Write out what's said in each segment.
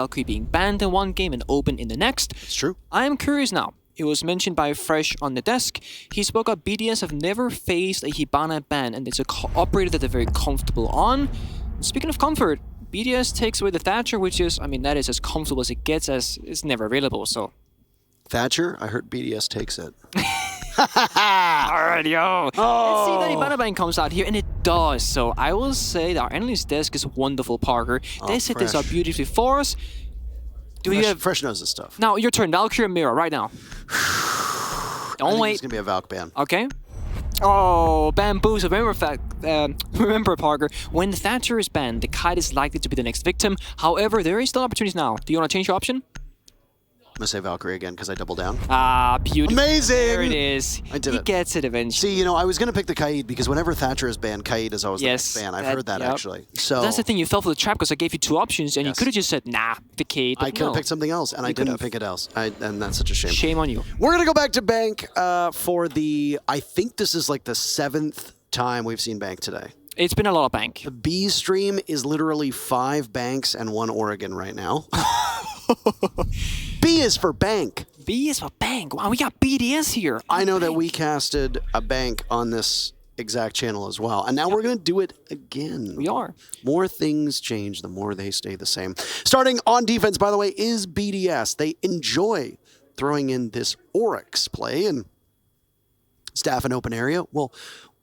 Valkyrie being banned in one game and open in the next. It's true. I am curious now. It was mentioned by Fresh on the desk. He spoke up BDS have never faced a Hibana ban, and it's a operator that they're very comfortable on. Speaking of comfort, BDS takes away the Thatcher, which is, I mean, that is as comfortable as it gets, as it's never available, so. Thatcher, I heard BDS takes it. Alright, yo. Let's see that Hibana ban comes out here, and it does. So I will say that our analyst desk is wonderful, Parker. They set this up beautifully for us. Do you have Fresh knows this stuff? Now, your turn. Valkyrie Mirror, right now. Don't wait. It's going to be a Valk ban. Okay. Oh, bamboo. So remember, Parker, when the Thatcher is banned, the Kite is likely to be the next victim. However, there is still opportunities now. Do you want to change your option? I'm going to say Valkyrie again because I doubled down. Ah, beautiful. Amazing! There it is. I did he it. Gets it eventually. See, you know, I was going to pick the Kaid because whenever Thatcher is banned, Kaid is always the next ban. I've heard that actually. So that's the thing, you fell for the trap because I gave you two options and you could have just said, nah, the Kaid. I could have picked something else and I didn't pick it else. And that's such a shame. Shame on you. We're going to go back to Bank for the, I think this is like the 7th time we've seen Bank today. It's been a lot of Bank. The B stream is literally 5 Banks and 1 Oregon right now. B is for Bank. B is for Bank. Wow, we got BDS here. I know that we casted a Bank on this exact channel as well. And now we're going to do it again. We are. More things change, the more they stay the same. Starting on defense, by the way, is BDS. They enjoy throwing in this Oryx play and staff an open area. Well,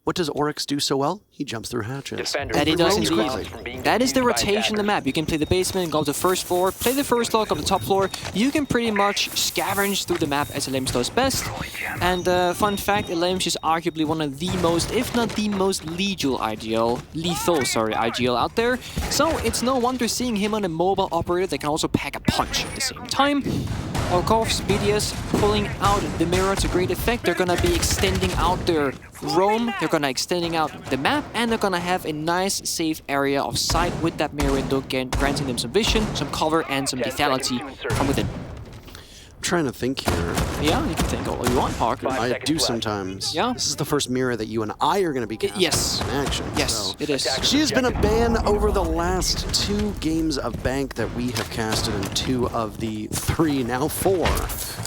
what does Oryx do so well? He jumps through hatches. That he does indeed. That is the rotation of the map. You can play the basement and go to the first floor, play the first lock of the top floor. You can pretty much scavenge through the map as Elames does best. And fun fact, Elames is arguably one of the most, if not the most lethal IGL out there. So it's no wonder seeing him on a mobile operator that can also pack a punch at the same time. Of course, BDS pulling out the mirror to great effect. They're gonna be extending out their roam, they're gonna extending out the map, and they're gonna have a nice safe area of sight with that mirror window, granting them some vision, some cover, and some lethality from within. I'm trying to think here. Yeah, you can think all you want, Parker. I do sometimes. Yeah. This is the first mirror that you and I are going to be casting in action. Yes, so. it is. She has been a ban over the last 2 games of Bank that we have casted in 2 of the 3, now 4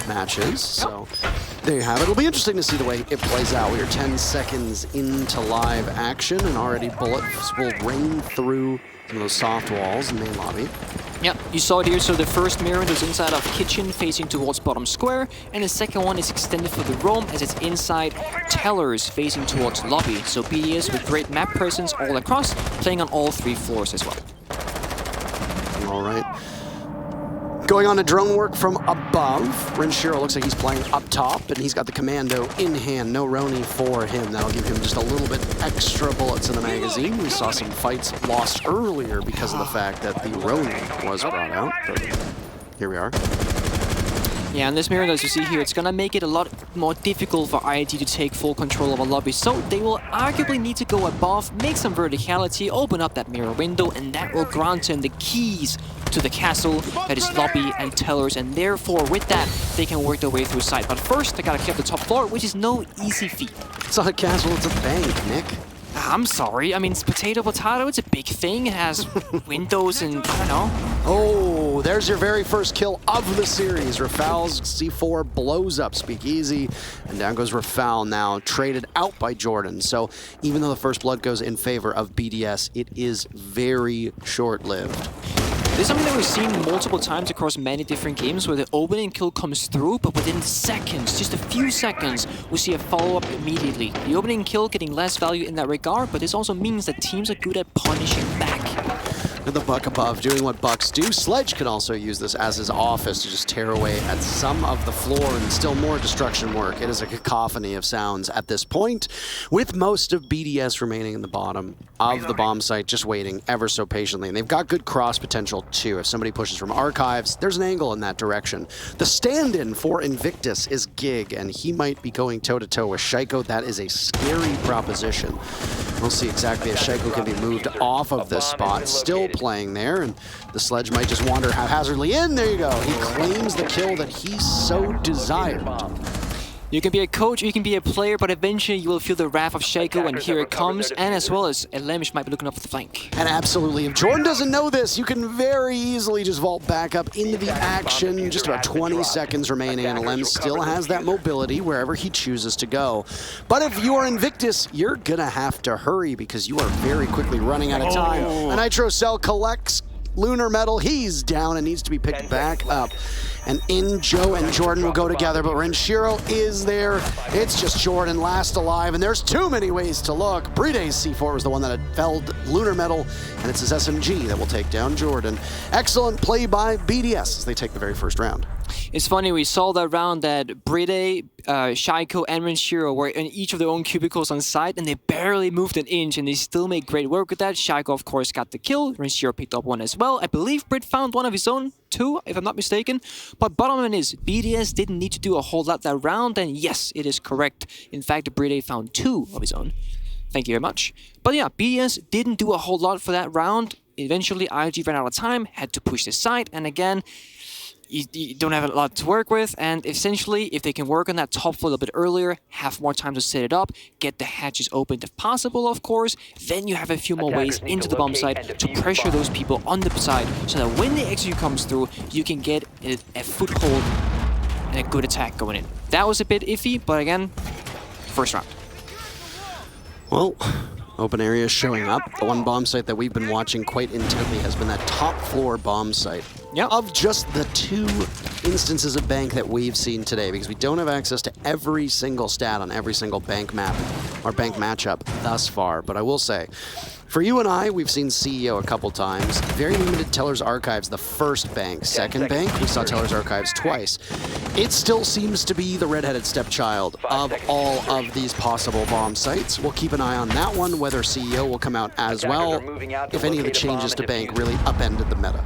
matches. So there you have it. It'll be interesting to see the way it plays out. We are 10 seconds into live action and already bullets will rain through some of those soft walls in the main lobby. Yeah, you saw it here. So the first mirror was inside of kitchen facing towards bottom square, and the second one is extended for the roam as it's inside tellers facing towards lobby. So BDS with great map presence all across, playing on all 3 floors as well. All right. Going on to drone work from above. Renshiro looks like he's playing up top, and he's got the commando in hand. No Roni for him. That'll give him just a little bit extra bullets in the magazine. We saw some fights lost earlier because of the fact that the Roni was brought out. But here we are. Yeah, and this mirror, as you see here, it's gonna make it a lot more difficult for IIT to take full control of a lobby. So they will arguably need to go above, make some verticality, open up that mirror window, and that will grant them the keys to the castle that is lobby and tellers, and therefore with that they can work their way through sight. But first they gotta clear the top floor, which is no easy feat. It's not a castle, it's a bank, Nick. I'm sorry, I mean, it's potato, it's a big thing. It has windows and, I don't know. Oh, there's your very first kill of the series. Rafal's C4 blows up Speakeasy, and down goes Rafal now, traded out by Jordan. So even though the first blood goes in favor of BDS, it is very short-lived. This is something that we've seen multiple times across many different games where the opening kill comes through, but within seconds, just a few seconds, we see a follow-up immediately. The opening kill getting less value in that regard, but this also means that teams are good at punishing back. And the Buck above doing what Bucks do. Sledge can also use this as his office to just tear away at some of the floor and still more destruction work. It is a cacophony of sounds at this point, with most of BDS remaining in the bottom of the bomb site, just waiting ever so patiently. And they've got good cross potential too. If somebody pushes from archives, there's an angle in that direction. The stand-in for Invictus is Gig, and he might be going toe-to-toe with Shaiko. That is a scary proposition. We'll see exactly if Shaiko can be moved off of this spot. Still playing there, and the Sledge might just wander haphazardly in. There you go. He claims the kill that he so desired. You can be a coach, you can be a player, but eventually you will feel the wrath of Shaco, and here it comes, and as well as Lemsh might be looking up for the flank. And absolutely, if Jordan doesn't know this, you can very easily just vault back up into the action. Just about 20 seconds remaining, and Lem still has that mobility wherever he chooses to go. But if you are Invictus, you're gonna have to hurry because you are very quickly running out of time. A Nitro Cell collects Lunar Metal. He's down and needs to be picked back up. And in Joe and Jordan will go together, but Renshiro is there. It's just Jordan last alive, and there's too many ways to look. Briday's C4 was the one that had felled Lunar Metal, and it's his SMG that will take down Jordan. Excellent play by BDS as they take the very first round. It's funny, we saw that round that Briday, Shaiko, and Renshiro were in each of their own cubicles on site, and they barely moved an inch, and they still made great work with that. Shaiko, of course, got the kill. Renshiro picked up one as well. I believe Brit found one of his own, too, if I'm not mistaken. But bottom line is, BDS didn't need to do a whole lot that round, and yes, it is correct. In fact, Briday found two of his own. Thank you very much. But yeah, BDS didn't do a whole lot for that round. Eventually, IG ran out of time, had to push the site, and again, you don't have a lot to work with, and essentially, if they can work on that top floor a little bit earlier, have more time to set it up, get the hatches opened if possible, of course, then you have a few more ways into the bomb site to pressure those people on the side, so that when the execute comes through, you can get a foothold and a good attack going in. That was a bit iffy, but again, first round. Well, open area showing up. The one bomb site that we've been watching quite intently has been that top floor bomb site. Yep. Of just the two instances of bank that we've seen today, because we don't have access to every single stat on every single bank map or bank matchup thus far. But I will say, for you and I, we've seen CEO a couple times. Very limited Teller's Archives, the first bank. Second bank, we saw Teller's Archives twice. It still seems to be the redheaded stepchild of all of these possible bomb sites. We'll keep an eye on that one, whether CEO will come out as well, if any of the changes to bank really upended the meta.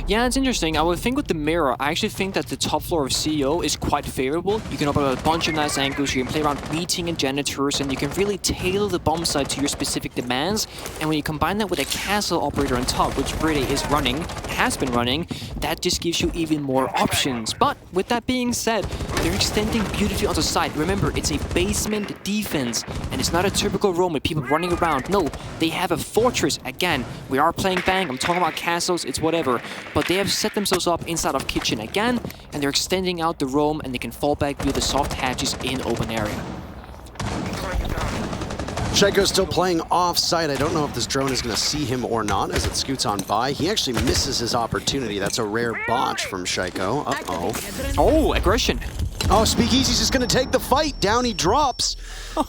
Yeah, it's interesting. I would think with the mirror, I actually think that the top floor of CEO is quite favorable. You can open up a bunch of nice angles, you can play around meeting and janitors, and you can really tailor the bomb site to your specific demands. And when you combine that with a castle operator on top, which Brady is running, has been running, that just gives you even more options. But with that being said, they're extending beautifully onto site. Remember, it's a basement defense, and it's not a typical roam with people running around. No, they have a fortress. Again, we are playing bank, I'm talking about castles, it's whatever. But they have set themselves up inside of kitchen again, and they're extending out the roam, and they can fall back via the soft hatches in open area. Shaiko's still playing off-site. I don't know if this drone is going to see him or not as it scoots on by. He actually misses his opportunity. That's a rare botch from Shaiko. Uh-oh. Oh, aggression. Oh, Speakeasy's just going to take the fight. Down he drops.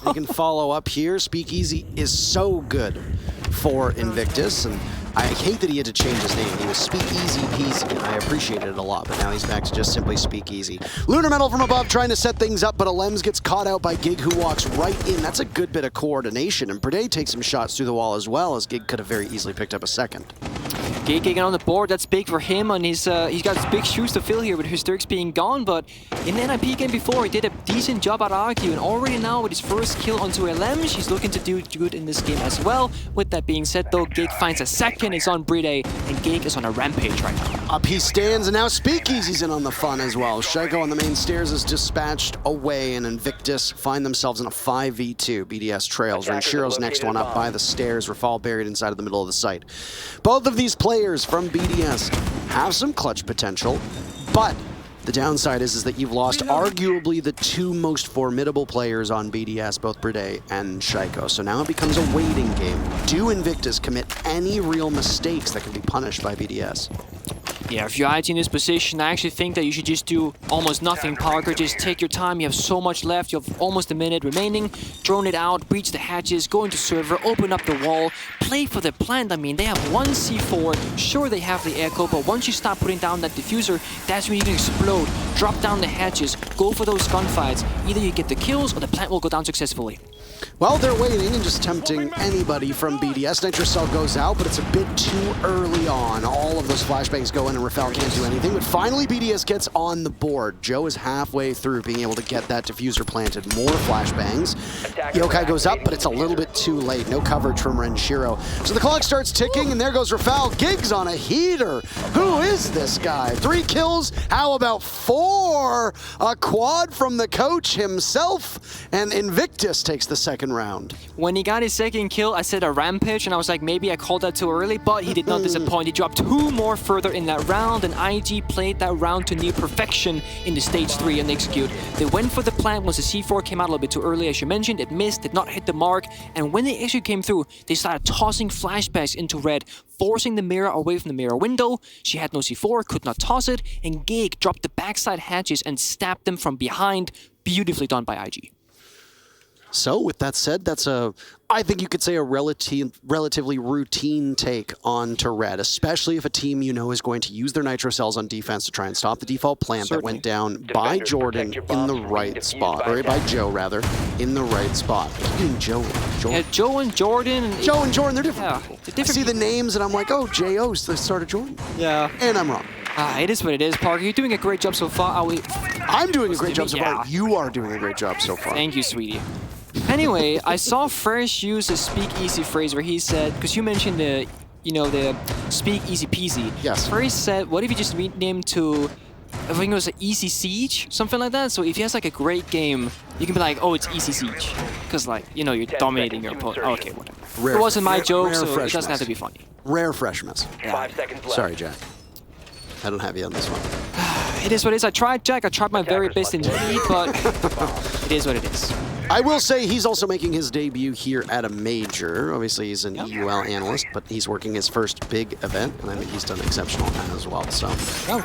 He can follow up here. Speakeasy is so good for Invictus, and I hate that he had to change his name. He was Speakeasy Peasy, and I appreciated it a lot, but now he's back to just simply Speakeasy. Lunar Metal from above trying to set things up, but Alems gets caught out by Gig, who walks right in. That's a good bit of coordination, and Playday takes some shots through the wall as well, as Gig could have very easily picked up a second. Gig getting on the board, that's big for him, and he's got big shoes to fill here with Hysterix being gone, but in the NIP game before, he did a decent job at Argue, and already now with his first kill onto Alems, he's looking to do good in this game as well. With that being said though, Gig finds a second, it's on Bridday, and Gig is on a rampage right now. Up he stands, and now Speakeasy's in on the fun as well. Shaiko on the main stairs is dispatched away, and Invictus find themselves in a 5v2. BDS trails. Renshiro's next one up by the stairs. Rafal buried inside of the middle of the site. Both of these players from BDS have some clutch potential, but the downside is that you've lost arguably the two most formidable players on BDS, both Bridday and Shaiko. So now it becomes a waiting game. Do Invictus commit any real mistakes that can be punished by BDS? Yeah, if you're IT in this position, I actually think that you should just do almost nothing, Parker. Just take your time. You have so much left. You have almost a minute remaining. Drone it out, breach the hatches, go into server, open up the wall, play for the plant. I mean, they have one C4. Sure, they have the echo, but once you start putting down that diffuser, that's when you can explode. Drop down the hatches, go for those gunfights. Either you get the kills or the plant will go down successfully. Well, they're waiting and just tempting anybody from BDS. Nitrocell goes out, but it's a bit too early on. All of those flashbangs go in and Rafael can't do anything, but finally BDS gets on the board. Joe is halfway through being able to get that diffuser planted. More flashbangs. Yokai goes up, but it's a little bit too late. No coverage from Renshiro. So the clock starts ticking, and there goes Rafael. Gig's on a heater. Who is this guy? 3 kills? How about 4? A quad from the coach himself, and Invictus takes the second round. When he got his second kill, I said a rampage, and I was like, maybe I called that too early, but he did not disappoint. He dropped 2 more further in that round, and IG played that round to near perfection in the stage 3 and execute. They went for the plant once the C4 came out a little bit too early, as you mentioned. It missed, did not hit the mark, and when the issue came through, they started tossing flashbangs into red, forcing the mirror away from the mirror window. She had no C4, could not toss it, and Gig dropped the backside hatches and stabbed them from behind. Beautifully done by IG. So with that said, that's I think you could say a relatively routine take on to red, especially if a team you know is going to use their nitro cells on defense to try and stop the default plant that went down by Jordan in the right spot, or by Joe rather, in the right spot. Joe. Yeah, Joe and Jordan. Joe and Jordan, they're different. Yeah, I see the names and I'm like, oh, J.O.'s the start of Jordan. Yeah. And I'm wrong. It is what it is, Parker. You're doing a great job so far. I'm doing a great job so far. You are doing a great job so far. Thank you, sweetie. Anyway, I saw Fresh use a speakeasy phrase where he said, because you mentioned the, the speak easy peasy. Yes. Fresh said, what if you just rename to, I think it was an easy siege, something like that. So if he has like a great game, you can be like, oh, it's easy siege, because like, you're dominating your opponent. Okay, whatever. It wasn't my joke, so it doesn't have to be funny. Rare fresh miss. Yeah. 5 seconds left. Sorry, Jack. I don't have you on this one. It is what it is. I tried, Jack. I tried my very best indeed, but it is what it is. I will say he's also making his debut here at a major. Obviously, he's an EUL analyst, but he's working his first big event, and I think he's done exceptional as well. So,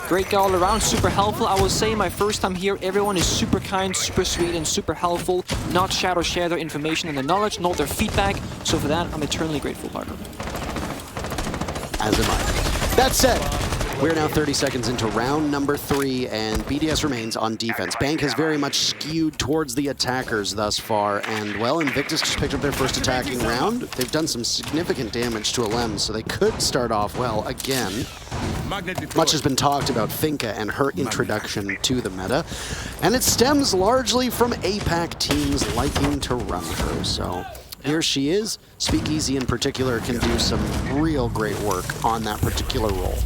great guy all around, super helpful. I will say my first time here, everyone is super kind, super sweet, and super helpful. Not share their information and their knowledge, nor their feedback. So for that, I'm eternally grateful, Parker. As am I. That said, we're now 30 seconds into round number 3, and BDS remains on defense. Bank has very much skewed towards the attackers thus far, and, well, Invictus just picked up their first attacking round. They've done some significant damage to Alem, so they could start off well again. Much has been talked about Finka and her introduction to the meta, and it stems largely from APAC teams liking to run her, so here she is. Speakeasy in particular can do some real great work on that particular role.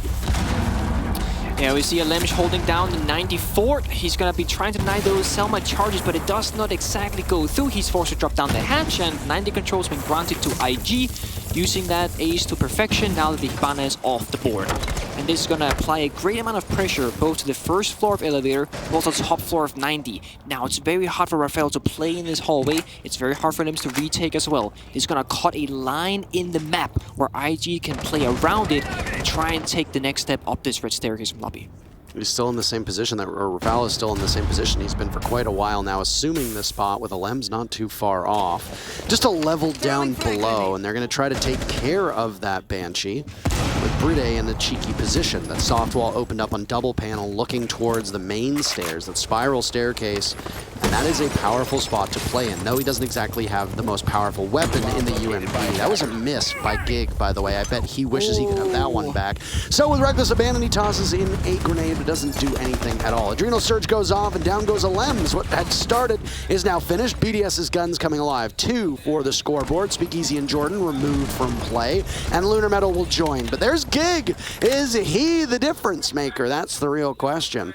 Yeah, we see Alemsh holding down the 94th. He's going to be trying to deny those Selma charges, but it does not exactly go through. He's forced to drop down the hatch, and 90 control has been granted to IG, using that ace to perfection now that the Hibana is off the board. And this is going to apply a great amount of pressure both to the first floor of elevator, but also the top floor of 90. Now, it's very hard for Rafael to play in this hallway. It's very hard for him to retake as well. He's going to cut a line in the map where IG can play around it and try and take the next step up this red staircase from lobby. He's still in the same position, Rafael is still in the same position he's been for quite a while now, assuming the spot with Alem's not too far off. Just a level down below, and they're going to try to take care of that Banshee with Playday in a cheeky position. That soft wall opened up on double panel, looking towards the main stairs, that spiral staircase, and that is a powerful spot to play in. No, he doesn't exactly have the most powerful weapon in the UMP. That was a miss by Gig, by the way. I bet he wishes he could have that one back. So with Reckless Abandon, he tosses in a grenade, but doesn't do anything at all. Adrenal Surge goes off, and down goes Alems. What had started is now finished. BDS's guns coming alive. 2 for the scoreboard. Speakeasy and Jordan removed from play, and Lunar Metal will join. But there's Gig. Is he the difference maker? That's the real question.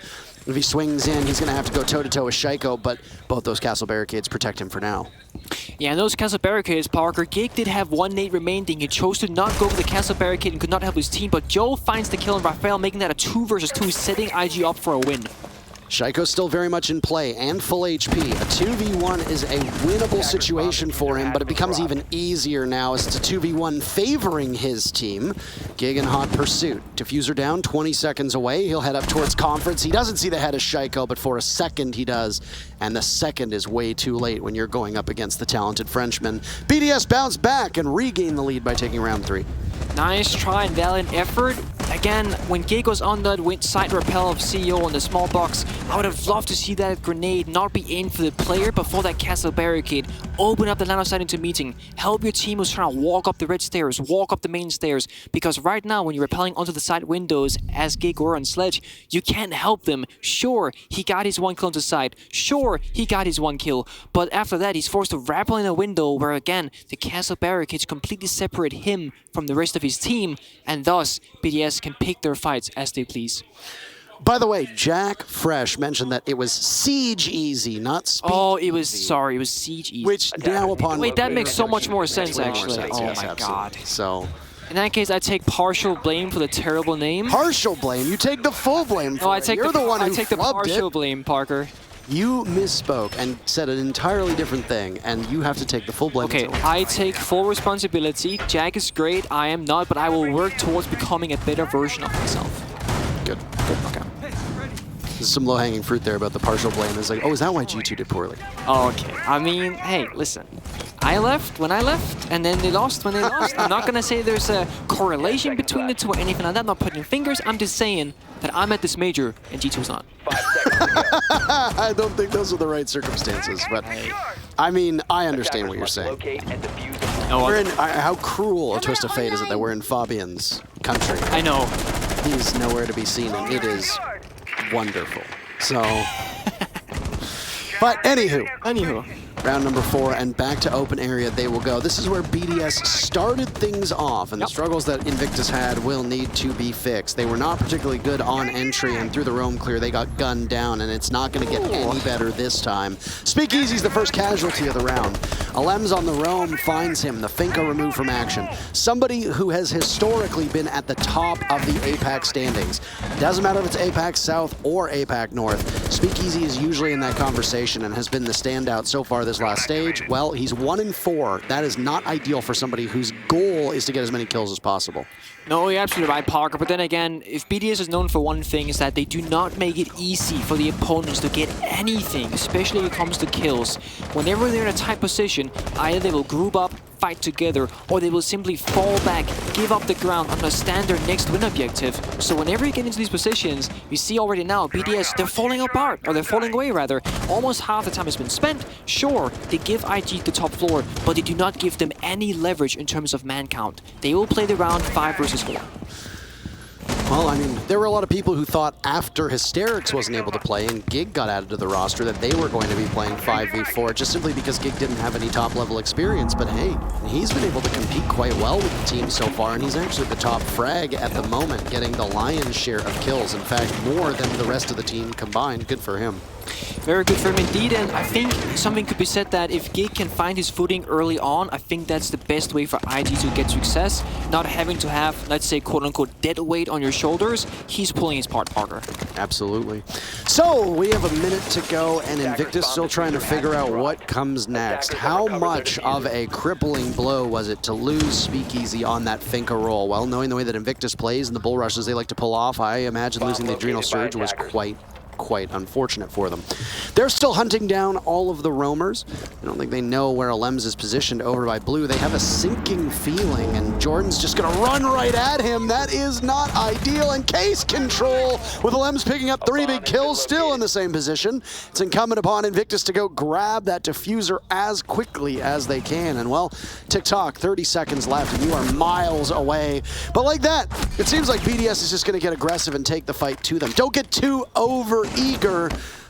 If he swings in, he's going to have to go toe-to-toe with Shaiko, but both those castle barricades protect him for now. Yeah, and those castle barricades, Parker, Gig did have 1 nade remaining. He chose to not go for the castle barricade and could not help his team, but Joe finds the kill on Rafael, making that a 2 versus 2, setting IG up for a win. Shaiko's still very much in play and full HP. A 2v1 is a winnable situation for him, but it becomes even easier now as it's a 2v1 favoring his team. Gig in hot pursuit. Diffuser down, 20 seconds away. He'll head up towards Conference. He doesn't see the head of Shaiko, but for a second he does. And the second is way too late when you're going up against the talented Frenchman. BDS bounce back and regain the lead by taking round 3. Nice try and valiant effort. again, when Gig was on that side rappel of CEO on the small box, I would have loved to see that grenade not be aimed for the player, but for that castle barricade. Open up the line of sight into meeting. Help your team who's trying to walk up the red stairs, walk up the main stairs. Because right now, when you're rappelling onto the side windows, as Gig or on Sledge, you can't help them. Sure, he got his 1 kill on the side. Sure, he got his 1 kill. But after that, he's forced to rappel in a window where, again, the castle barricades completely separate him from the rest of his team, and thus BDS can pick their fights as they please. By the way, Jack Fresh mentioned that it was siege easy, not speed. Oh, it was sorry, it was siege easy. Which now upon wait, that makes so much more sense actually. Oh yes, my god. So in that case, I take partial blame for the terrible name. Partial blame? You take the full blame for no, it. You're the one who take the partial blame, Parker. You misspoke and said an entirely different thing, and you have to take the full blame. Okay, I take full responsibility. Jack is great, I am not, but I will work towards becoming a better version of myself. Good. Okay. There's some low-hanging fruit there about the partial blame. It's like, oh, is that why G2 did poorly? Okay, I mean, hey, listen. I left when I left, and then they lost when they lost. I'm not gonna say there's a correlation between the two or anything like that. I'm not putting fingers. I'm just saying that I'm at this major and G2's not. I don't think those are the right circumstances, but I mean, I understand what you're saying. How cruel a twist of fate is it that we're in Fabian's country? I know. He's nowhere to be seen, and it is wonderful. So, but anywho. Round number 4, and back to open area they will go. This is where BDS started things off, and the struggles that Invictus had will need to be fixed. They were not particularly good on entry, and through the roam clear, they got gunned down, and it's not going to get any better this time. Speakeasy's the first casualty of the round. Alems on the roam finds him, the Finka removed from action. Somebody who has historically been at the top of the APAC standings. Doesn't matter if it's APAC South or APAC North. Speakeasy is usually in that conversation and has been the standout so far this last stage. Well, he's 1-4. That is not ideal for somebody whose goal is to get as many kills as possible. No, you're absolutely right, Parker. But then again, if BDS is known for one thing, is that they do not make it easy for the opponents to get anything, especially when it comes to kills. Whenever they're in a tight position, either they will group up, fight together, or they will simply fall back, give up the ground, understand their next win objective. So whenever you get into these positions, you see already now, BDS, they're falling apart, or they're falling away rather. Almost half the time has been spent. Sure, they give IG the top floor, but they do not give them any leverage in terms of man count. They will play the round 5 versus 4. Well, I mean, there were a lot of people who thought after Hysterics wasn't able to play and Gig got added to the roster that they were going to be playing 5v4 just simply because Gig didn't have any top-level experience. But hey, he's been able to compete quite well with the team so far, and he's actually the top frag at the moment, getting the lion's share of kills. In fact, more than the rest of the team combined. Good for him. Very good for him indeed, and I think something could be said that if Gig can find his footing early on, I think that's the best way for IG to get success. Not having to have, let's say, quote-unquote, dead weight on your shoulders. He's pulling his part, Parker. Absolutely. So, we have a minute to go, and Invictus still trying to figure out what comes next. How much of a crippling blow was it to lose Speakeasy on that Finka roll? Well, knowing the way that Invictus plays and the bull rushes they like to pull off, I imagine losing the Adrenal Surge was quite unfortunate for them. They're still hunting down all of the roamers. I don't think they know where Alems is positioned over by blue. They have a sinking feeling, and Jordan's just gonna run right at him. That is not ideal, and case control with Alems picking up 3 big kills, still in the same position. It's incumbent upon Invictus to go grab that diffuser as quickly as they can, and well, tick-tock, 30 seconds left, and you are miles away. But like that, it seems like BDS is just gonna get aggressive and take the fight to them. Don't get too over-eager,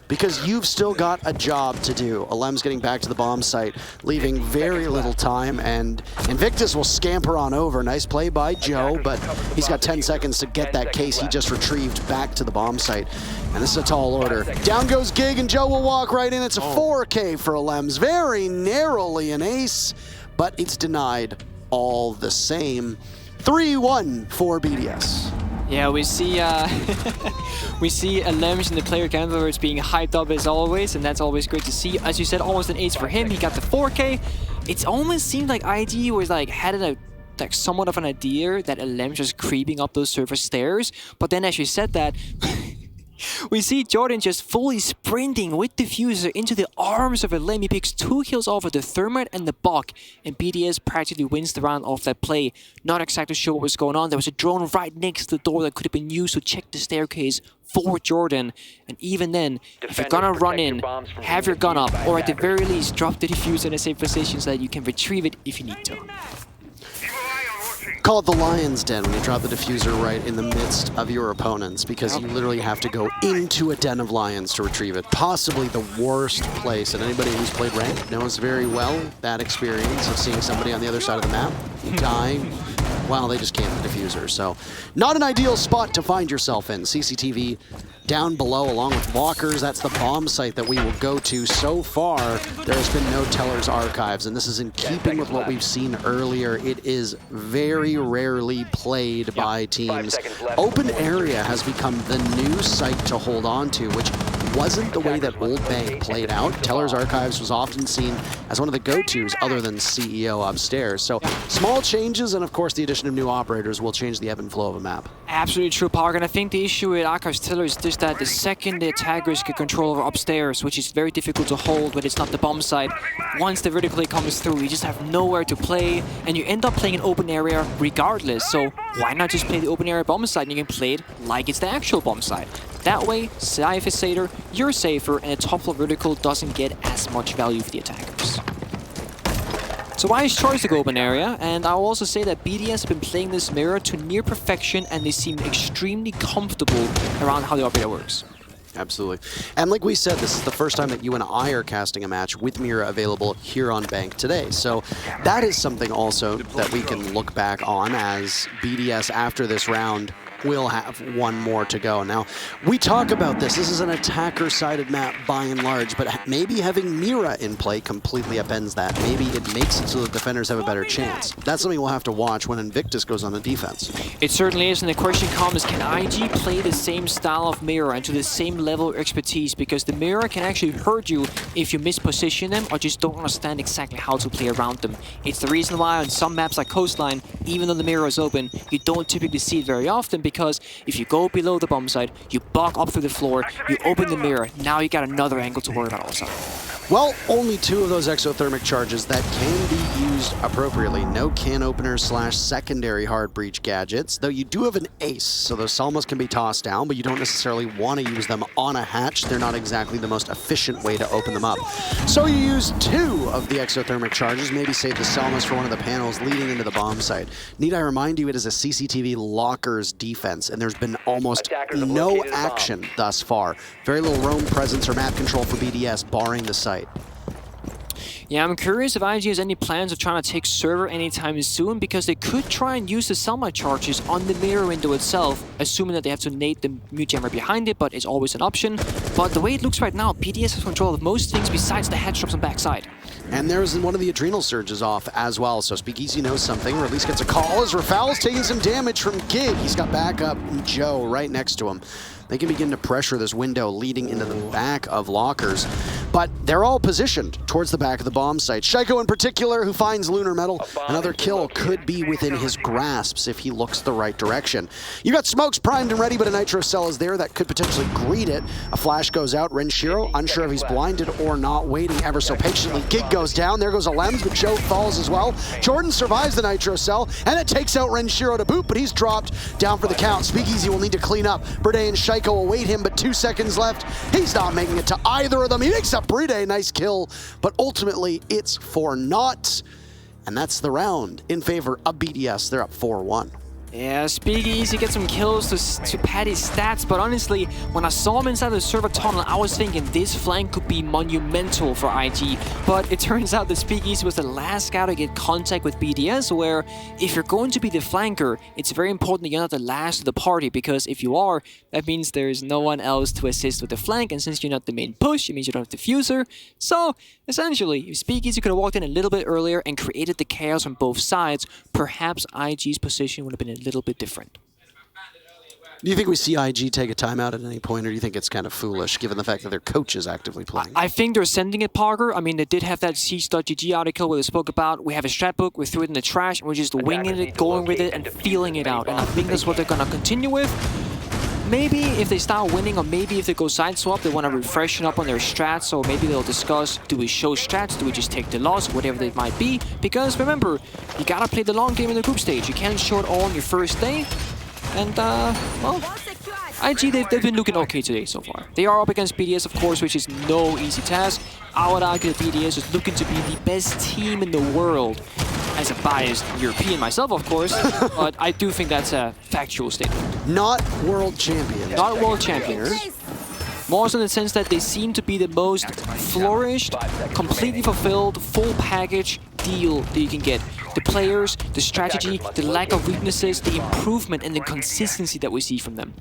because you've still got a job to do. Alem's getting back to the bomb site, leaving very little time, and Invictus will scamper on over. Nice play by Joe, but he's got 10 seconds to get that case he just retrieved back to the bomb site. And this is a tall order. Down goes Gig, and Joe will walk right in. It's a 4K for Alems. Very narrowly an ace, but it's denied all the same. 3-1 for BDS. Yeah, we see we see Alems in the player canvas being hyped up as always, and that's always great to see. As you said, almost an ace for him. He got the 4K. It almost seemed like IG was like like somewhat of an idea that Alems was creeping up those server stairs. But then, as you said that, We see Jordan just fully sprinting with Diffuser into the arms of Elame. He picks 2 kills off of the Thermite and the Buck, and BDS practically wins the round off that play. Not exactly sure what was going on. There was a drone right next to the door that could have been used to check the staircase for Jordan. And even then, if you're gonna run in, have your gun up, or at the very least, drop the Diffuser in a safe position so that you can retrieve it if you need to. Call it the lion's den when you drop the diffuser right in the midst of your opponents, because you literally have to go into a den of lions to retrieve it. Possibly the worst place, and anybody who's played ranked knows very well that experience of seeing somebody on the other side of the map dying while they just camped the diffuser. So not an ideal spot to find yourself in. CCTV down below along with walkers. That's the bomb site that we will go to. So far, there has been no Teller's Archives, and this is in keeping with what we've seen earlier. It is very rarely played by teams. Open area has become the new site to hold on to, which wasn't the way that Old Bank played out. Teller's Archives was often seen as one of the go-tos other than CEO upstairs. So small changes, and of course the addition of new operators will change the ebb and flow of a map. Absolutely true, Parker. And I think the issue with Archives Tiller is just that the second the attackers get control over upstairs, which is very difficult to hold when it's not the bomb site, once the vertical comes through, you just have nowhere to play, and you end up playing an open area regardless. So why not just play the open area bomb site and you can play it like it's the actual bomb site? That way, safe is safer, you're safer, and the top floor vertical doesn't get as much value for the attackers. So wise choice to go open area, and I'll also say that BDS have been playing this mirror to near perfection, and they seem extremely comfortable around how the operator works. Absolutely. And like we said, this is the first time that you and I are casting a match with Mira available here on Bank today. So that is something also that we can look back on, as BDS after this round will have one more to go. Now, we talk about this. This is an attacker-sided map by and large, but maybe having Mira in play completely upends that. Maybe it makes it so that defenders have a better chance. That's something we'll have to watch when Invictus goes on the defense. It certainly is, and the question comes, can IG play the same style of Mira and to the same level of expertise? Because the Mira can actually hurt you if you misposition them or just don't understand exactly how to play around them. It's the reason why on some maps like Coastline, even though the Mira is open, you don't typically see it very often, because if you go below the bomb site, you buck up through the floor, you open the mirror, now you got another angle to worry about also. Well, only 2 of those exothermic charges that can be used appropriately. No can openers / secondary hard breach gadgets, though you do have an ace, so those Salmas can be tossed down, but you don't necessarily want to use them on a hatch. They're not exactly the most efficient way to open them up. So you use 2 of the exothermic charges, maybe save the Salmas for one of the panels leading into the bomb site. Need I remind you, it is a CCTV lockers defense, and there's been almost no action thus far. Very little roam presence or map control for BDS, barring the site. Yeah, I'm curious if IG has any plans of trying to take server anytime soon, because they could try and use the Selma charges on the mirror window itself, assuming that they have to nade the mute jammer behind it, but it's always an option. But the way it looks right now, BDS has control of most things besides the hedge drops on backside. And there's one of the adrenal surges off as well, so Speakeasy knows something, or at least gets a call as Rafal's taking some damage from Gig. He's got backup Joe right next to him. They can begin to pressure this window leading into the back of lockers, but they're all positioned towards the back of the bomb site. Shaiko in particular, who finds Lunar Metal. Another kill could be within his grasps if he looks the right direction. You got smokes primed and ready, but a nitro cell is there that could potentially greet it. A flash goes out. Renshiro, unsure if he's blinded or not, waiting ever so patiently. Gig goes down. There goes a Lems, but Joe falls as well. Jordan survives the nitro cell, and it takes out Renshiro to boot, but he's dropped down for the count. Speakeasy will need to clean up. Brede and Shaiko await him, but 2 seconds left. He's not making it to either of them. He makes up Brede, nice kill, but ultimately it's for naught. And that's the round in favor of BDS. They're up 4-1. Yeah, Speakeasy gets some kills to pad his stats, but honestly, when I saw him inside the server tunnel, I was thinking this flank could be monumental for IG, but it turns out that Speakeasy was the last guy to get contact with BDS, where if you're going to be the flanker, it's very important that you're not the last of the party, because if you are, that means there's no one else to assist with the flank, and since you're not the main push, it means you don't have diffuser. So, essentially, if Speakeasy could have walked in a little bit earlier and created the chaos on both sides, perhaps IG's position would have been a little bit different. Do you think we see IG take a timeout at any point, or do you think it's kind of foolish, given the fact that their coach is actively playing? I think they're sending it, Parker. I mean, they did have that Siege.gg article where they spoke about, we have a strat book, we threw it in the trash, and we're just winging it, going with it, and feeling it out. And I think that's what they're going to continue with. maybe if they start winning, or maybe if they go side swap, they want to refreshen up on their strats, or maybe they'll discuss, do we show strats, do we just take the loss, whatever it might be. Because remember, you gotta play the long game in the group stage. You can't show it all on your first day. And, well, IG, they've been looking okay today so far. They are up against BDS, of course, which is no easy task. I would argue that BDS is looking to be the best team in the world. As a biased European myself, of course, but I do think that's a factual statement. Not world champions. Not world champions. More so in the sense that they seem to be the most flourished, completely fulfilled, full package deal that you can get. The players, the strategy, the lack of weaknesses, the improvement, and the consistency that we see from them.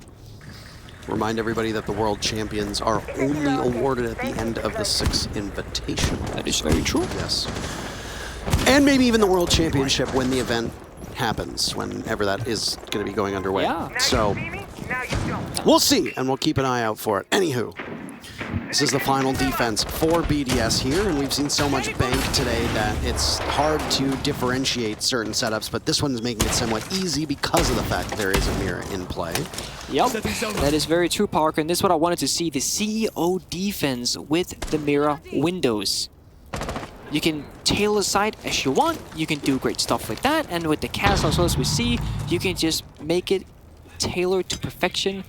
Remind everybody that the world champions are only awarded at the end of the 6th invitation. That is very true. Yes. And maybe even the World Championship when the event happens, whenever that is going to be going underway. Yeah. So, we'll see, and we'll keep an eye out for it. Anywho, this is the final defense for BDS here, and we've seen so much bank today that it's hard to differentiate certain setups, but this one is making it somewhat easy because of the fact that there is a mirror in play. Yep, that is very true, Parker, and this is what I wanted to see, the CEO defense with the mirror windows. You can tail the side as you want, you can do great stuff with that, and with the castle as well as we see, you can just make it tailored to perfection.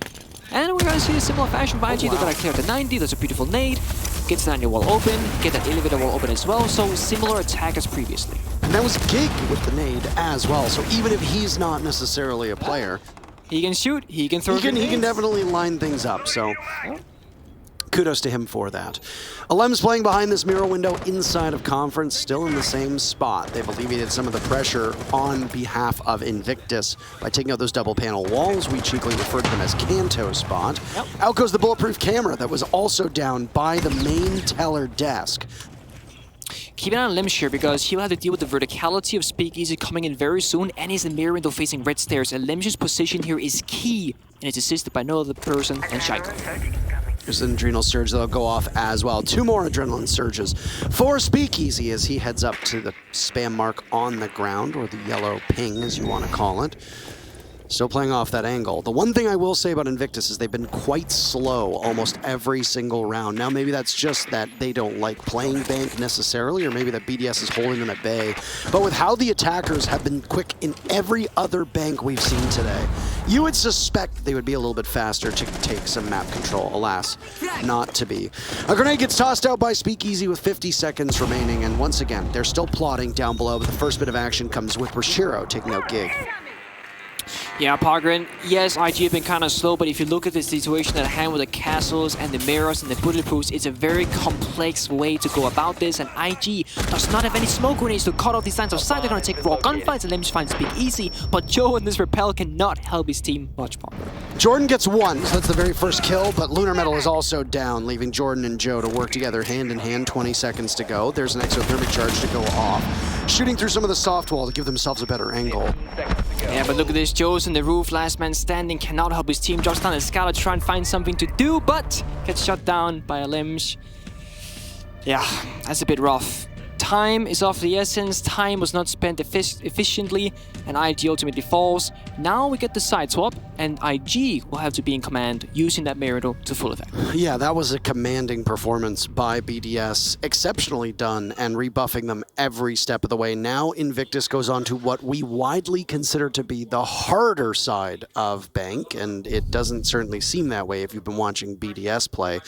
And we're gonna see a similar fashion by IG. They're gonna clear the 90, there's a beautiful nade, gets the 90 wall open, get that elevator wall open as well, so similar attack as previously. And that was Gig with the nade as well, so even if he's not necessarily a player, he can shoot, he can throw. He can definitely line things up, so kudos to him for that. Alem's playing behind this mirror window inside of conference, still in the same spot. They've alleviated some of the pressure on behalf of Invictus by taking out those double panel walls. We cheekily referred to them as Kanto spot. Yep. Out goes the bulletproof camera that was also down by the main teller desk. Keep an eye on Limsh here because he'll have to deal with the verticality of Speakeasy coming in very soon, and he's in mirror window facing red stairs. And Limsh's position here is key, and it's assisted by no other person than Shaiko. There's an adrenal surge that'll go off as well. 2 more adrenaline surges for Speakeasy as he heads up to the spam mark on the ground, or the yellow ping as you want to call it. Still playing off that angle. The one thing I will say about Invictus is they've been quite slow almost every single round. Now maybe that's just that they don't like playing bank necessarily, or maybe that BDS is holding them at bay. But with how the attackers have been quick in every other bank we've seen today, you would suspect they would be a little bit faster to take some map control. Alas, not to be. A grenade gets tossed out by Speakeasy with 50 seconds remaining, and once again, they're still plotting down below, but the first bit of action comes with Rashiro taking out Gig. Yeah, Pargrin, yes, IG have been kind of slow, but if you look at the situation at hand with the castles and the mirrors and the bulletproofs, it's a very complex way to go about this, and IG does not have any smoke grenades to cut off these lines of sight. They're going to take raw gunfights, and Limsh finds Speakeasy, but Joe and this repel cannot help his team much, Parker. Jordan gets 1, so that's the very first kill, but Lunar Metal is also down, leaving Jordan and Joe to work together hand in hand. 20 seconds to go. There's an exothermic charge to go off. Shooting through some of the soft wall to give themselves a better angle. Yeah, but look at this. Joe's in the roof, last man standing, cannot help his team. Drops down a Scala to try and find something to do, but gets shut down by a Limsh. Yeah, that's a bit rough. Time is of the essence, time was not spent efficiently, and IG ultimately falls. Now we get the side swap, and IG will have to be in command, using that mirror to full effect. Yeah, that was a commanding performance by BDS. Exceptionally done, and rebuffing them every step of the way. Now Invictus goes on to what we widely consider to be the harder side of Bank, and it doesn't certainly seem that way if you've been watching BDS play.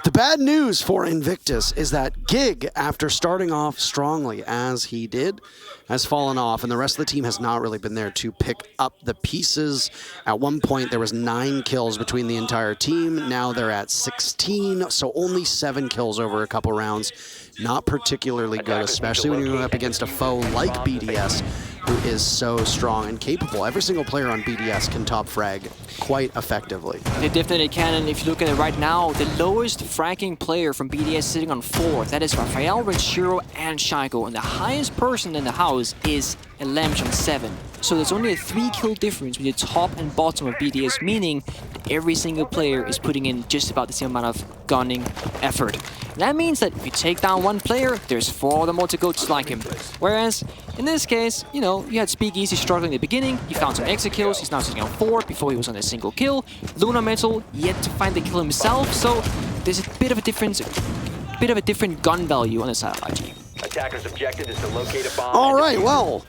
The bad news for Invictus is that Gig, after starting off strongly as he did, has fallen off, and the rest of the team has not really been there to pick up the pieces. At one point, there was 9 kills between the entire team. Now they're at 16, so only 7 kills over a couple rounds. Not particularly good, especially when you're going up against a foe like BDS, who is so strong and capable. Every single player on BDS can top frag quite effectively. They definitely can, and if you look at it right now, the lowest fragging player from BDS sitting on 4th, that is Raphael, Renshiro, and Shaiko, and the highest person in the house is Lemch on 7. So there's only a 3 kill difference between the top and bottom of BDS, meaning every single player is putting in just about the same amount of gunning effort. And that means that if you take down one player, there's 4 other more to go just like him. Whereas, in this case, you know, you had Speakeasy struggling in the beginning, he found some exit kills, he's now sitting on 4 before he was on a single kill. Lunar Metal yet to find the kill himself, so there's a bit of a different gun value on the side of IG. Attacker's objective is to locate a bomb. All right, well,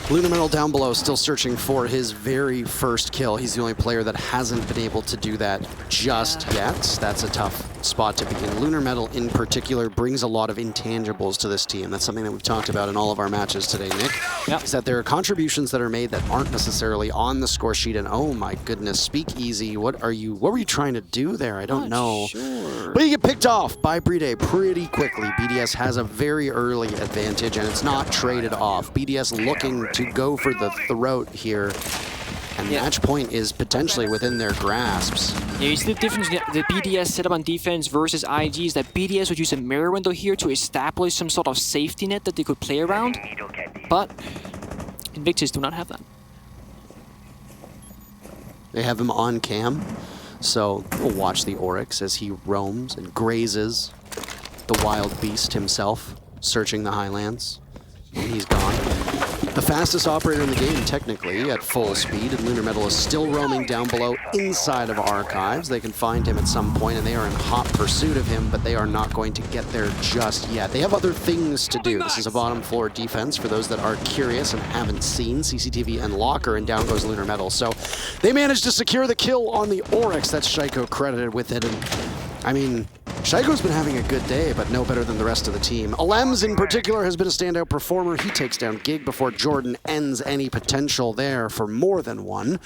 Lunar Metal down below still searching for his very first kill. He's the only player that hasn't been able to do that just yet. That's a tough spot to begin. Lunar Metal in particular brings a lot of intangibles to this team. That's something that we've talked about in all of our matches today, Nick. Yep. Is that there are contributions that are made that aren't necessarily on the score sheet, and oh my goodness, Speakeasy, what were you trying to do there? I don't know. Sure. But you get picked off by Playday pretty quickly. BDS has a very early advantage, and it's not traded off. BDS looking to go for the throat here, and match point is potentially within their grasps. Yeah, you see the difference in the BDS setup on defense versus IG is that BDS would use a mirror window here to establish some sort of safety net that they could play around, but Invictus do not have that. They have him on cam, so we'll watch the Oryx as he roams and grazes the wild beast himself, searching the highlands, and he's gone. The fastest operator in the game, technically, at full speed, and Lunar Metal is still roaming down below inside of Archives. They can find him at some point, and they are in hot pursuit of him, but they are not going to get there just yet. They have other things to do. This is a bottom floor defense for those that are curious and haven't seen CCTV and Locker, and down goes Lunar Metal. So they managed to secure the kill on the Oryx. That's Shaiko credited with it, and I mean, Shaiko's been having a good day, but no better than the rest of the team. Alems, in particular, has been a standout performer. He takes down Gig before Jordan ends any potential there for more than one.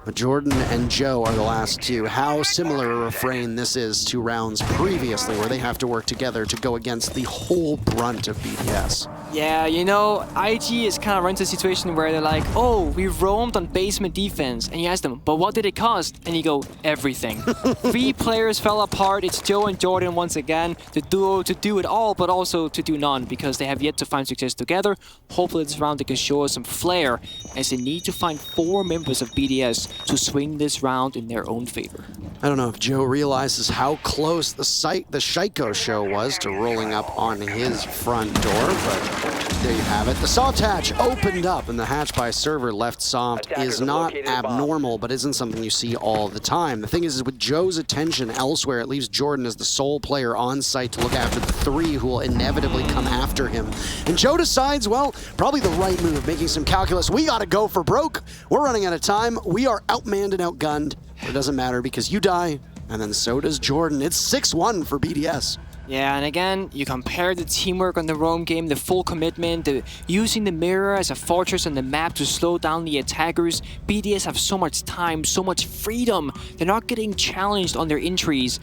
But Jordan and Joe are the last two. How similar a refrain this is to rounds previously, where they have to work together to go against the whole brunt of BDS. Yeah, you know, IG is kind of runs a situation where they're like, oh, we roamed on basement defense. And you ask them, but what did it cost? And you go, everything. 3 players fell apart. It's Joe and Jordan once again, the duo to do it all, but also to do none, because they have yet to find success together. Hopefully this round they can show us some flair, as they need to find 4 members of BDS to swing this round in their own favor. I don't know if Joe realizes how close the Shaiko show was to rolling up on his front door, but there you have it. The soft hatch opened up, and the hatch by server left soft is not abnormal, but isn't something you see all the time. The thing is with Joe's attention elsewhere, it leaves Jordan as the sole player on site to look after the 3 who will inevitably come after him. And Joe decides, well, probably the right move, making some calculus. We gotta go for broke. We're running out of time. We are outmanned and outgunned. But it doesn't matter because you die, and then so does Jordan. It's 6-1 for BDS. Yeah, and again, you compare the teamwork on the roam game, the full commitment, using the mirror as a fortress on the map to slow down the attackers. BDS have so much time, so much freedom. They're not getting challenged on their entries.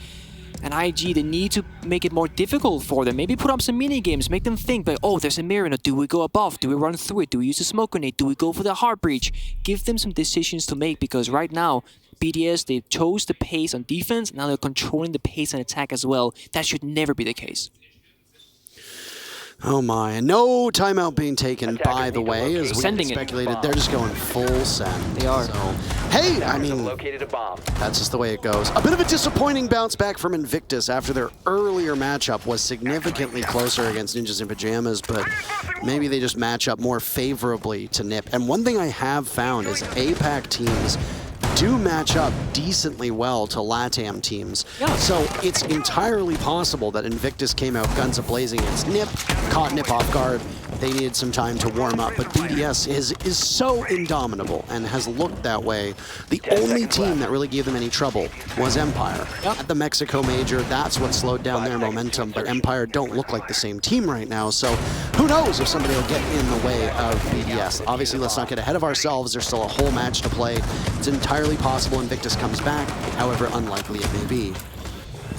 And IG, they need to make it more difficult for them. Maybe put up some mini games, make them think, but oh, there's a mirror. Now, do we go above? Do we run through it? Do we use a smoke grenade? Do we go for the heart breach? Give them some decisions to make, because right now, BDS, they chose the pace on defense. Now they're controlling the pace on attack as well. That should never be the case. Oh my, and no timeout being taken, by the way, as we speculated. They're just going full send. They are. So, hey, I mean, that's just the way it goes. A bit of a disappointing bounce back from Invictus after their earlier matchup was significantly closer against Ninjas in Pajamas, but maybe they just match up more favorably to NIP. And one thing I have found is APAC teams do match up decently well to LATAM teams. Yeah. So it's entirely possible that Invictus came out guns a-blazing against NIP, caught NIP off guard. They needed some time to warm up, but BDS is so indomitable and has looked that way. The only team that really gave them any trouble was Empire. Yep. At the Mexico Major, that's what slowed down their momentum, but Empire don't look like the same team right now, so who knows if somebody will get in the way of BDS. Obviously, let's not get ahead of ourselves. There's still a whole match to play. It's entirely possible Invictus comes back, however unlikely it may be.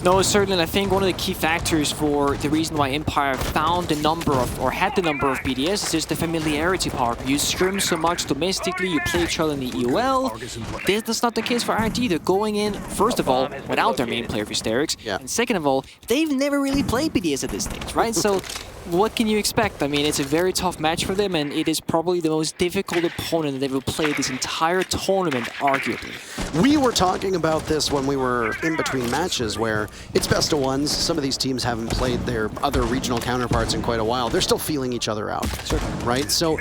No, certainly, and I think one of the key factors for the reason why Empire found the number of, or had the number of BDS is just the familiarity part. You scrim so much domestically, you play each other in the EUL. That's not the case for RG. They're going in, first of all, without their main player, Hysterics, and second of all, they've never really played BDS at this stage, right? So what can you expect? I mean, it's a very tough match for them, and it is probably the most difficult opponent that they've played this entire tournament, arguably. We were talking about this when we were in between matches, where it's best of ones. Some of these teams haven't played their other regional counterparts in quite a while. They're still feeling each other out, right? So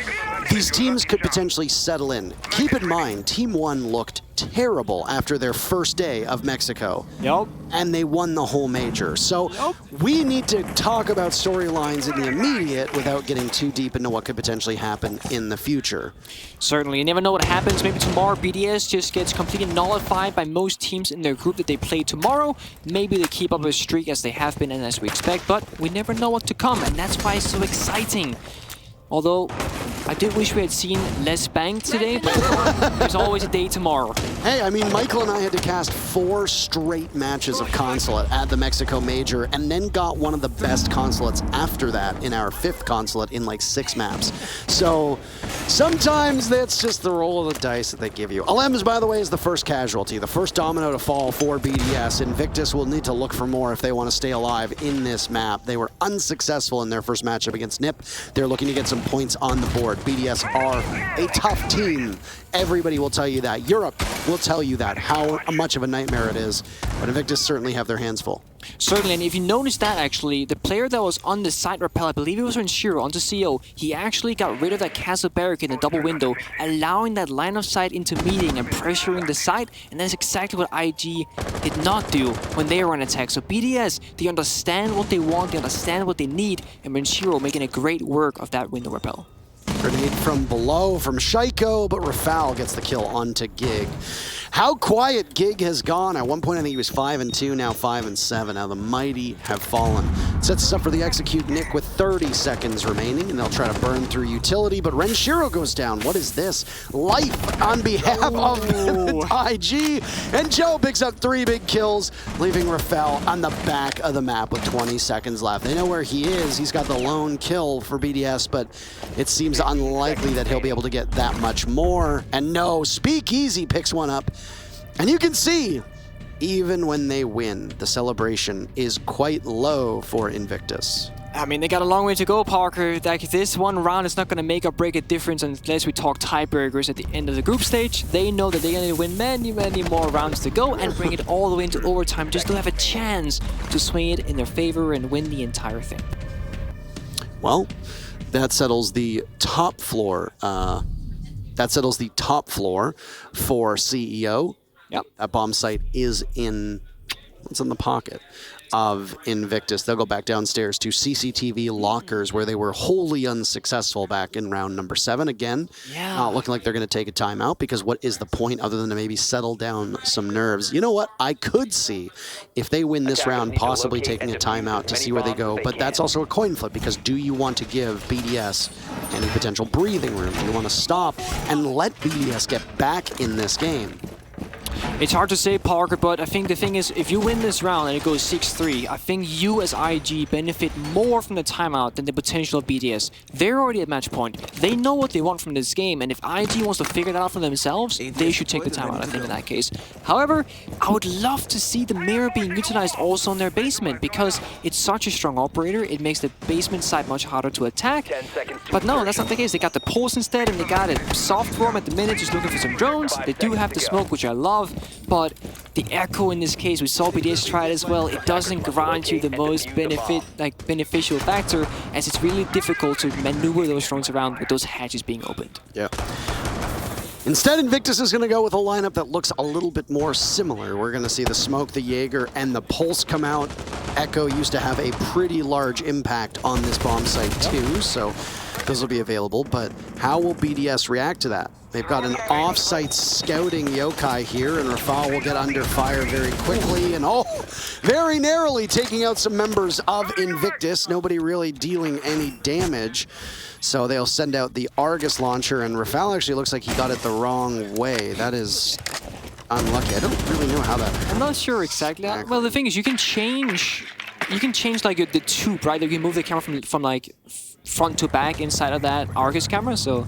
these teams could potentially settle in. Keep in mind, Team 1 looked terrible after their first day of Mexico. Yep. And they won the whole major. So we need to talk about storylines in the immediate without getting too deep into what could potentially happen in the future. Certainly, you never know what happens. Maybe tomorrow BDS just gets completely nullified by most teams in their group that they play tomorrow. Maybe they keep up a streak as they have been and as we expect, but we never know what to come, and that's why it's so exciting. Although, I did wish we had seen less Bang today, but there's always a day tomorrow. Hey, I mean, Michael and I had to cast 4 straight matches of Consulate at the Mexico Major, and then got one of the best consulates after that in our 5th consulate in like 6 maps. So sometimes that's just the roll of the dice that they give you. Alems, by the way, is the first casualty, the first domino to fall for BDS. Invictus will need to look for more if they want to stay alive in this map. They were unsuccessful in their first matchup against NIP. They're looking to get some points on the board. BDS are a tough team. Everybody will tell you that. Europe will tell you that, how much of a nightmare it is. But Invictus certainly have their hands full. Certainly, and if you notice that actually, the player that was on the side rappel, I believe it was Renshiro onto CO, he actually got rid of that castle barricade in the double window, allowing that line of sight into meeting and pressuring the side, and that's exactly what IG did not do when they were on attack. So BDS, they understand what they want, they understand what they need, and Renshiro making a great work of that window rappel. Grenade from below from Shaiko, but Rafal gets the kill onto Gig. How quiet Gig has gone. At one point, I think he was 5-2, now 5-7. Now the mighty have fallen. Sets us up for the execute Nick with 30 seconds remaining, and they'll try to burn through utility, but Renshiro goes down. What is this? Life on behalf of IG, and Joe picks up 3 big kills, leaving Rafal on the back of the map with 20 seconds left. They know where he is. He's got the lone kill for BDS, but it seems unlikely that he'll be able to get that much more. And no, Speakeasy picks one up. And you can see, even when they win, the celebration is quite low for Invictus. I mean, they got a long way to go, Parker. Like, this one round is not going to make or break a difference unless we talk tiebreakers at the end of the group stage. They know that they're going to win many, many more rounds to go and bring it all the way into overtime just to have a chance to swing it in their favor and win the entire thing. Well, that settles the top floor. For CEO. Yep. That bomb site is in, what's in the pocket of Invictus. They'll go back downstairs to CCTV lockers where they were wholly unsuccessful back in round number 7. Again, not looking like they're going to take a timeout, because what is the point other than to maybe settle down some nerves? You know what? I could see, if they win this round, possibly taking a timeout to see where they go, but that's also a coin flip, because do you want to give BDS any potential breathing room? Do you want to stop and let BDS get back in this game? It's hard to say, Parker, but I think the thing is, if you win this round and it goes 6-3, I think you as IG benefit more from the timeout than the potential of BDS. They're already at match point. They know what they want from this game, and if IG wants to figure that out for themselves, they should take the timeout, I think, in that case. However, I would love to see the mirror being utilized also in their basement, because it's such a strong operator. It makes the basement side much harder to attack. But no, that's not the case. They got the pulse instead, and they got a soft roam at the minute, just looking for some drones. They do have the smoke, which I love. But the echo in this case, we saw BDS try it as well. It doesn't grant you the most beneficial factor, as it's really difficult to maneuver those drones around with those hatches being opened. Yeah. Instead, Invictus is going to go with a lineup that looks a little bit more similar. We're going to see the smoke, the Jaeger, and the pulse come out. Echo used to have a pretty large impact on this bomb site too, so those will be available. But how will BDS react to that? They've got an off-site scouting yokai here, and Rafal will get under fire very quickly, and very narrowly taking out some members of Invictus. Nobody really dealing any damage. So they'll send out the Argus launcher, and Rafal actually looks like he got it the wrong way. That is unlucky. I don't really know how that... I'm not sure exactly. Well, the thing is, you can change like the tube, right? You can move the camera from like front to back inside of that Argus camera, so...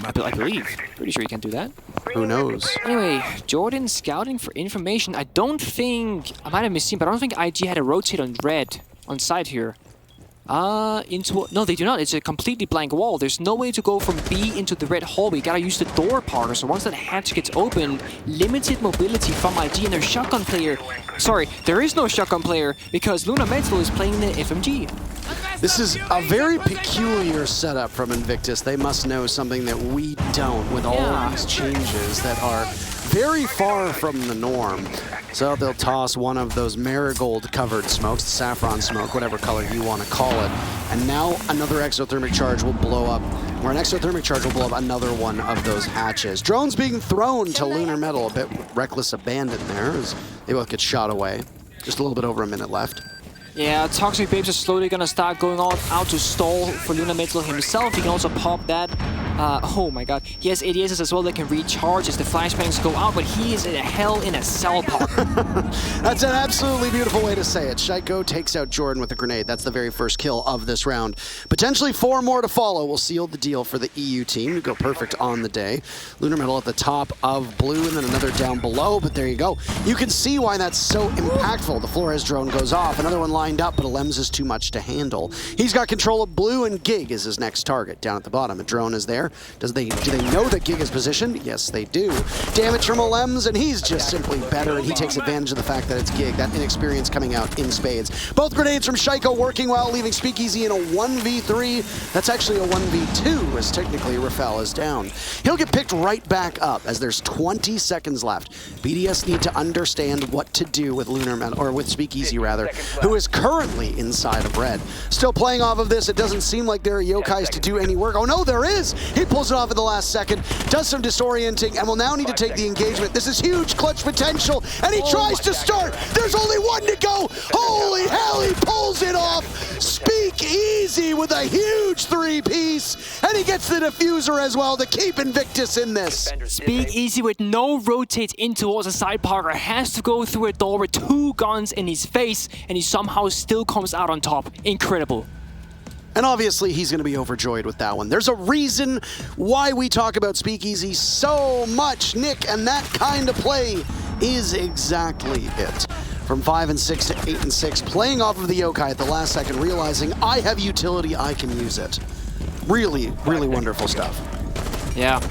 I believe. Pretty sure you can do that. Who knows? Anyway, Jordan scouting for information. I don't think... I might have missed him, but I don't think IG had a rotate on red on side here. No, they do not. It's a completely blank wall. There's no way to go from B into the red hall. We gotta use the door, Parker. So once that hatch gets open, limited mobility from IG and their shotgun player. Sorry, there is no shotgun player because Luna Metal is playing the FMG. This is a very peculiar setup from Invictus. They must know something that we don't with all of these changes that are very far from the norm. So they'll toss one of those marigold-covered smokes, saffron smoke, whatever color you want to call it. And now another exothermic charge will blow up, or an exothermic charge will blow up another one of those hatches. Drones being thrown to Lunar Metal, a bit reckless abandon there as they both get shot away. Just a little bit over a minute left. Yeah, Toxic Babes is slowly gonna start going out to stall for Luna Metal himself. He can also pop that. Oh my god. He has ADSs as well that can recharge as the flashbangs go out, but he is in a hell in a cell park. That's an absolutely beautiful way to say it. Shaiko takes out Jordan with a grenade. That's the very first kill of this round. Potentially 4 more to follow will seal the deal for the EU team to go perfect on the day. Lunar Metal at the top of blue and then another down below, but there you go. You can see why that's so impactful. The Flores drone goes off, another one lined up, but Alems is too much to handle. He's got control of blue and Gig is his next target. Down at the bottom, a drone is there. Do they know that Gig is positioned? Yes, they do. Damage from Alems, and he's just simply better, and he takes advantage of the fact that it's Gig, that inexperience coming out in spades. Both grenades from Shaiko working well, leaving Speakeasy in a 1v3. That's actually a 1v2, as technically Rafael is down. He'll get picked right back up, as there's 20 seconds left. BDS need to understand what to do with Lunar Metal, or with Speakeasy rather, who is currently inside of red. Still playing off of this, it doesn't seem like there are yokais to do any work. Oh no, there is! He pulls it off at the last second, does some disorienting, and will now need to take the engagement. This is huge clutch potential, and he tries to start. There's only one to go. Holy hell, he pulls it off. Speakeasy with a huge 3-piece, and he gets the diffuser as well to keep Invictus in this. Speakeasy with no rotate in towards the side. Parker has to go through a door with 2 guns in his face, and he somehow still comes out on top. Incredible. And obviously, he's going to be overjoyed with that one. There's a reason why we talk about Speakeasy so much, Nick, and that kind of play is exactly it. From 5 and 6 to 8 and 6, playing off of the yokai at the last second, realizing I have utility, I can use it. Really, really wonderful stuff. Yeah.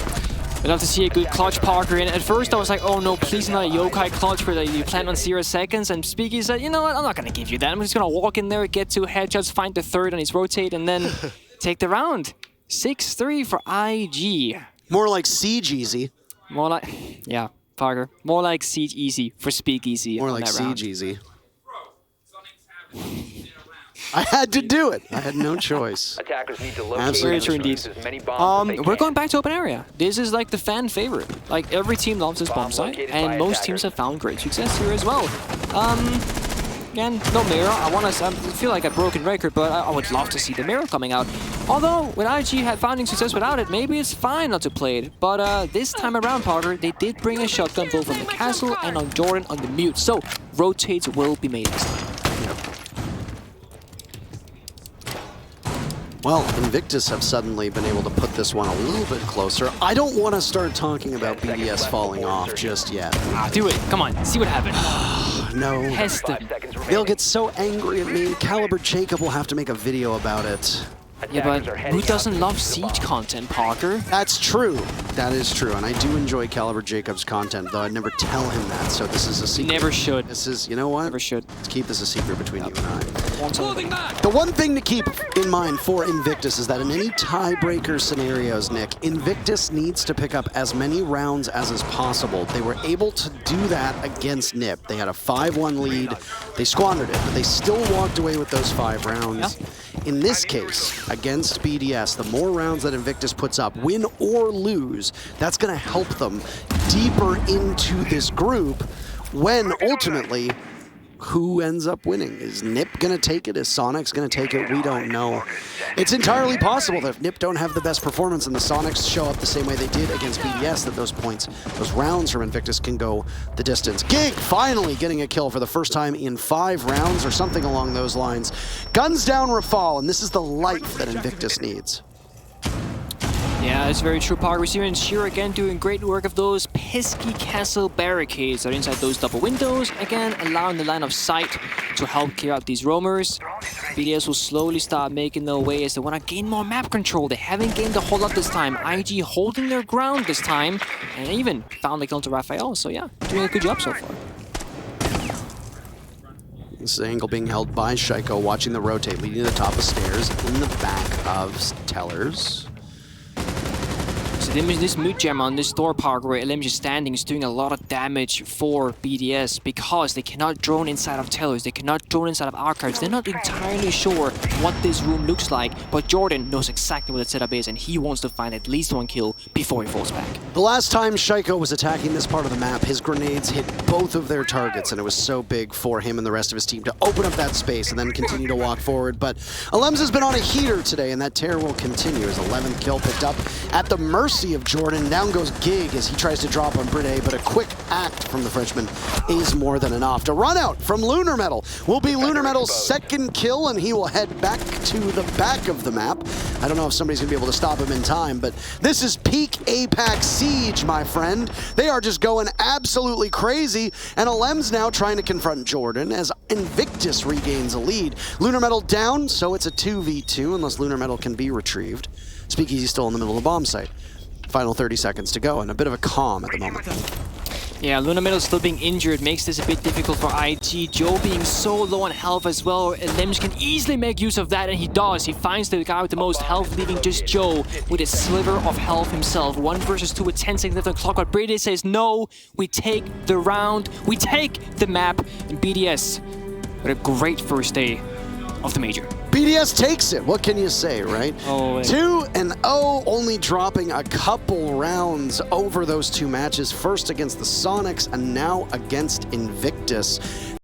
I'd love to see a good clutch, Parker. And at first I was like, oh no, please not a yokai clutch where you plan on 0 seconds. And Speaky said, you know what, I'm not going to give you that. I'm just going to walk in there, get 2 headshots, find the 3rd on his rotate, and then take the round. 6-3 for IG. More like Siege Easy. More like, yeah, Parker. More like Siege Easy for Speakeasy. More like Siege Easy. I had to do it. I had no choice. Attackers need to locate Absolutely. as many bombs as they We're can. going back to open area. This is like the fan favorite. Like every team loves this bomb site, and most teams have found great success here as well. Again, no mirror. I feel like a broken record, but I would love to see the mirror coming out. Although, with IG finding success without it, maybe it's fine not to play it. But this time around, Parker, they did bring a shotgun both on the castle and on Jordan on the mute. So, rotates will be made this time. Well, Invictus have suddenly been able to put this one a little bit closer. I don't want to start talking about BDS falling off just yet. Do it. Come on. See what happens. No. Heston. They'll get so angry at me. Caliber Jacob will have to make a video about it. Yeah, but who doesn't love Siege content, Parker? That's true. That is true. And I do enjoy Caliber Jacob's content, though I'd never tell him that. So this is a secret. Never should. This is, you know what? Never should. Let's keep this a secret between you and I. Back. The one thing to keep in mind for Invictus is that in any tiebreaker scenarios, Nick, Invictus needs to pick up as many rounds as is possible. They were able to do that against NIP. They had a 5-1 lead. They squandered it, but they still walked away with those 5 rounds. Yeah. In this case, against BDS, the more rounds that Invictus puts up, win or lose, that's going to help them deeper into this group when ultimately, who ends up winning? Is NIP going to take it? Is Sonics going to take it? We don't know. It's entirely possible that if NIP don't have the best performance and the Sonics show up the same way they did against BDS, that those points, those rounds from Invictus can go the distance. Gig finally getting a kill for the first time in 5 rounds or something along those lines. Guns down Rafal, and this is the life that Invictus needs. Yeah, it's very true, Parker. Receiver and Sheer again doing great work of those pesky castle barricades that are inside those double windows. Again, allowing the line of sight to help clear out these roamers. BDS will slowly start making their way as they want to gain more map control. They haven't gained a whole lot this time. IG holding their ground this time, and even found the kill to Raphael. So yeah, doing a good job so far. This angle being held by Shaiko, watching the rotate, leading to the top of stairs in the back of Tellers. So this mood gem on this door park where LMG is standing is doing a lot of damage for BDS because they cannot drone inside of Tellers, they cannot drone inside of archives. They're not entirely sure what this room looks like, but Jordan knows exactly what the setup is and he wants to find at least one kill before he falls back. The last time Shaiko was attacking this part of the map, his grenades hit both of their targets, and it was so big for him and the rest of his team to open up that space and then continue to walk forward. But Alems has been on a heater today, and that tear will continue. His 11th kill picked up at the mercy of Jordan. Down goes Gig as he tries to drop on Playday, but a quick act from the Frenchman is more than enough. To run out from Lunar Metal will be Lunar Metal's second kill, and he will head back to the back of the map. I don't know if somebody's going to be able to stop him in time, but this is peak Apex Siege, my friend. They are just going absolutely crazy, and Alems now trying to confront Jordan as Invictus regains a lead. Lunar Metal down, so it's a 2v2 unless Lunar Metal can be retrieved. Speakeasy still in the middle of the bomb site. Final 30 seconds to go, and a bit of a calm at the moment. Yeah, Lunar Metal still being injured makes this a bit difficult for IG. Joe being so low on health as well. Limbs can easily make use of that, and he does. He finds the guy with the most health, leaving just Joe with a sliver of health himself. 1 versus 2 with 10 seconds left on the clock, but Brady says, no, we take the round, we take the map, and BDS with a great first day of the major. BDS takes it. What can you say, right? 2-0, only dropping a couple rounds over those two matches. First against the Sonics and now against Invictus.